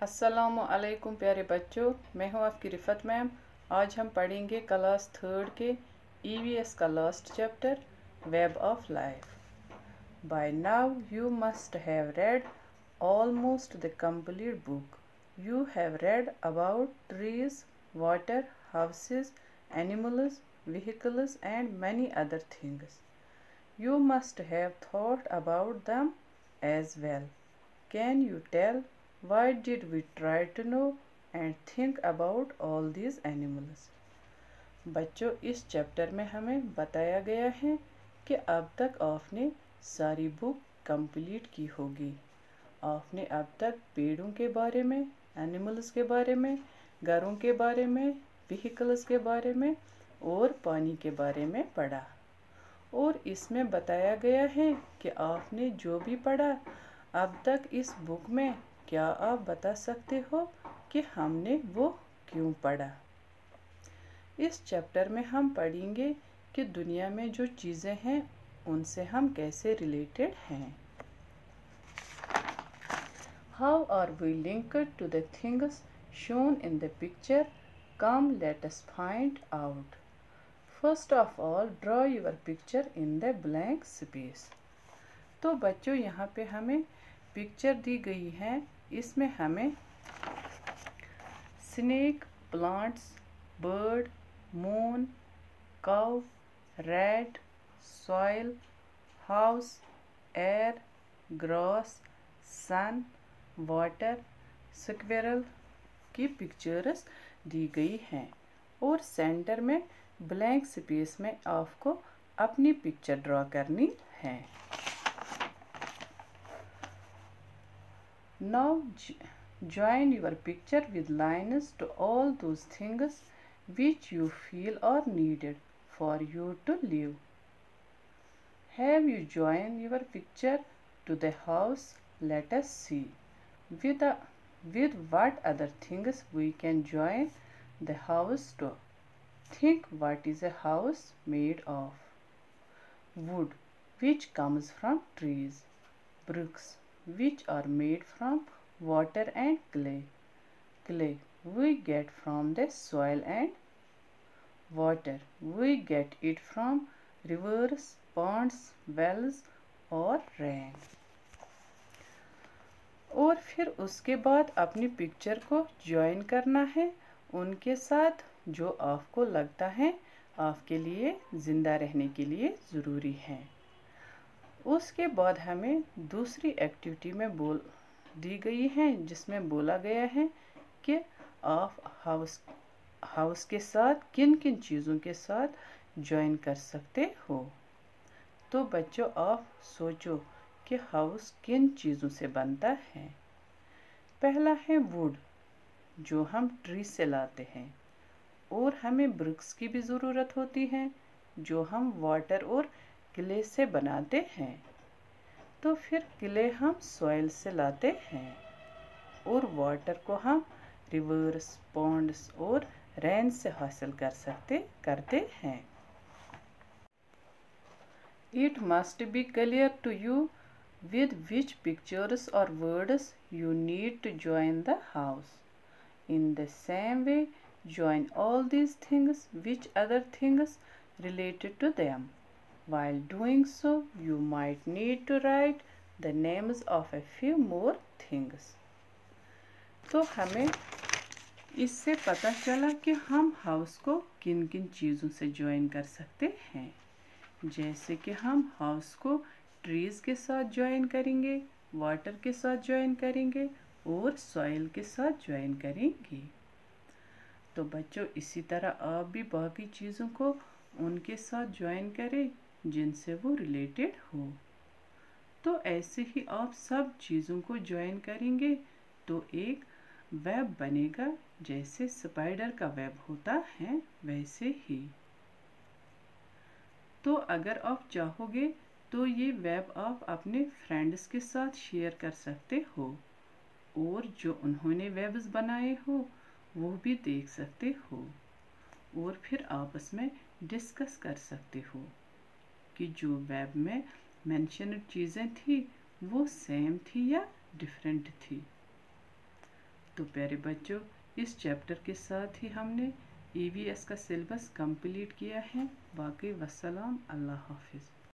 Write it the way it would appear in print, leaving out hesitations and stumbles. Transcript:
अस्सलामु अलैकुम प्यारे बच्चों, मैं हूं आपकी रिफ़त मैम। आज हम पढ़ेंगे क्लास थर्ड के ईवीएस का last chapter web of life. By now you must have read almost the complete book. You have read about trees, water, houses, animals, vehicles and many other things. You must have thought about them as well. Can you tell why did we try to know and think about all these animals? बच्चों, इस chapter में हमें बताया गया है कि अब तक आपने सारी बुक कंप्लीट की होगी। आपने अब तक पेड़ों के बारे में, एनिमल्स के बारे में, घरों के बारे में, व्हीकल्स के बारे में और पानी के बारे में पढ़ा। और इसमें बताया गया है कि आपने जो भी पढ़ा अब तक इस बुक में, क्या आप बता सकते हो कि हमने वो क्यों पढ़ा? इस चैप्टर में हम पढ़ेंगे कि दुनिया में जो चीज़ें हैं उनसे हम कैसे रिलेटेड हैं। How are we linked to the things shown in the picture? Come let us find out. First of all draw your picture in the blank space. तो बच्चों, यहाँ पे हमें पिक्चर दी गई है। इसमें हमें snake, plants, bird, moon, cow, rat, soil, house, air, grass, sun, water, squirrel की पिक्चर्स दी गई हैं और सेंटर में ब्लैंक स्पेस में आपको अपनी पिक्चर ड्रॉ करनी है। Now join your picture with lines to all those things which you feel are needed for you to live. Have you joined your picture to the house? Let us see. With what other things we can join the house to? Think, what is a house made of? Wood, which comes from trees. Bricks, which are made from water and clay. Clay we get from the soil and water. We get it from rivers, ponds, wells और rain. और फिर उसके बाद अपनी picture को join करना है उनके साथ जो आपको लगता है आपके लिए ज़िंदा रहने के लिए ज़रूरी है। उसके बाद हमें दूसरी एक्टिविटी में दी गई है जिसमें बोला गया है कि आप हाउस के साथ किन किन चीज़ों के साथ ज्वाइन कर सकते हो। तो बच्चों, आप सोचो कि हाउस किन चीज़ों से बनता है। पहला है वुड, जो हम ट्री से लाते हैं, और हमें ब्रिक्स की भी ज़रूरत होती है जो हम वाटर और क्ले से बनाते हैं। तो फिर क्ले हम सॉइल से लाते हैं और वाटर को हम रिवर्स, पॉन्ड्स और रेन से हासिल करते हैं। It must be clear to you with which pictures or words you need to join the house. In the same way, join all these things with other things related to them. While doing so, you might need to write the names of a few more things. तो हमें इससे पता चला कि हम house को किन किन चीज़ों से ज्वाइन कर सकते हैं। जैसे कि हम हाउस को ट्रीज़ के साथ ज्वाइन करेंगे, वाटर के साथ ज्वाइन करेंगे और सॉइल के साथ ज्वाइन करेंगे। तो बच्चों, इसी तरह आप भी बाकी चीज़ों को उनके साथ ज्वाइन करें जिनसे वो रिलेटेड हो। तो ऐसे ही आप सब चीज़ों को ज्वाइन करेंगे तो एक वेब बनेगा, जैसे स्पाइडर का वेब होता है वैसे ही। तो अगर आप चाहोगे तो ये वेब आप अपने फ्रेंड्स के साथ शेयर कर सकते हो और जो उन्होंने वेब्स बनाए हो वो भी देख सकते हो और फिर आपस में डिस्कस कर सकते हो कि जो वेब में मेंशन्ड चीज़ें थी वो सेम थी या डिफरेंट थी। तो प्यारे बच्चों, इस चैप्टर के साथ ही हमने EVS का सिलेबस कंप्लीट किया है। बाकी वस्सलाम, अल्लाह हाफिज़।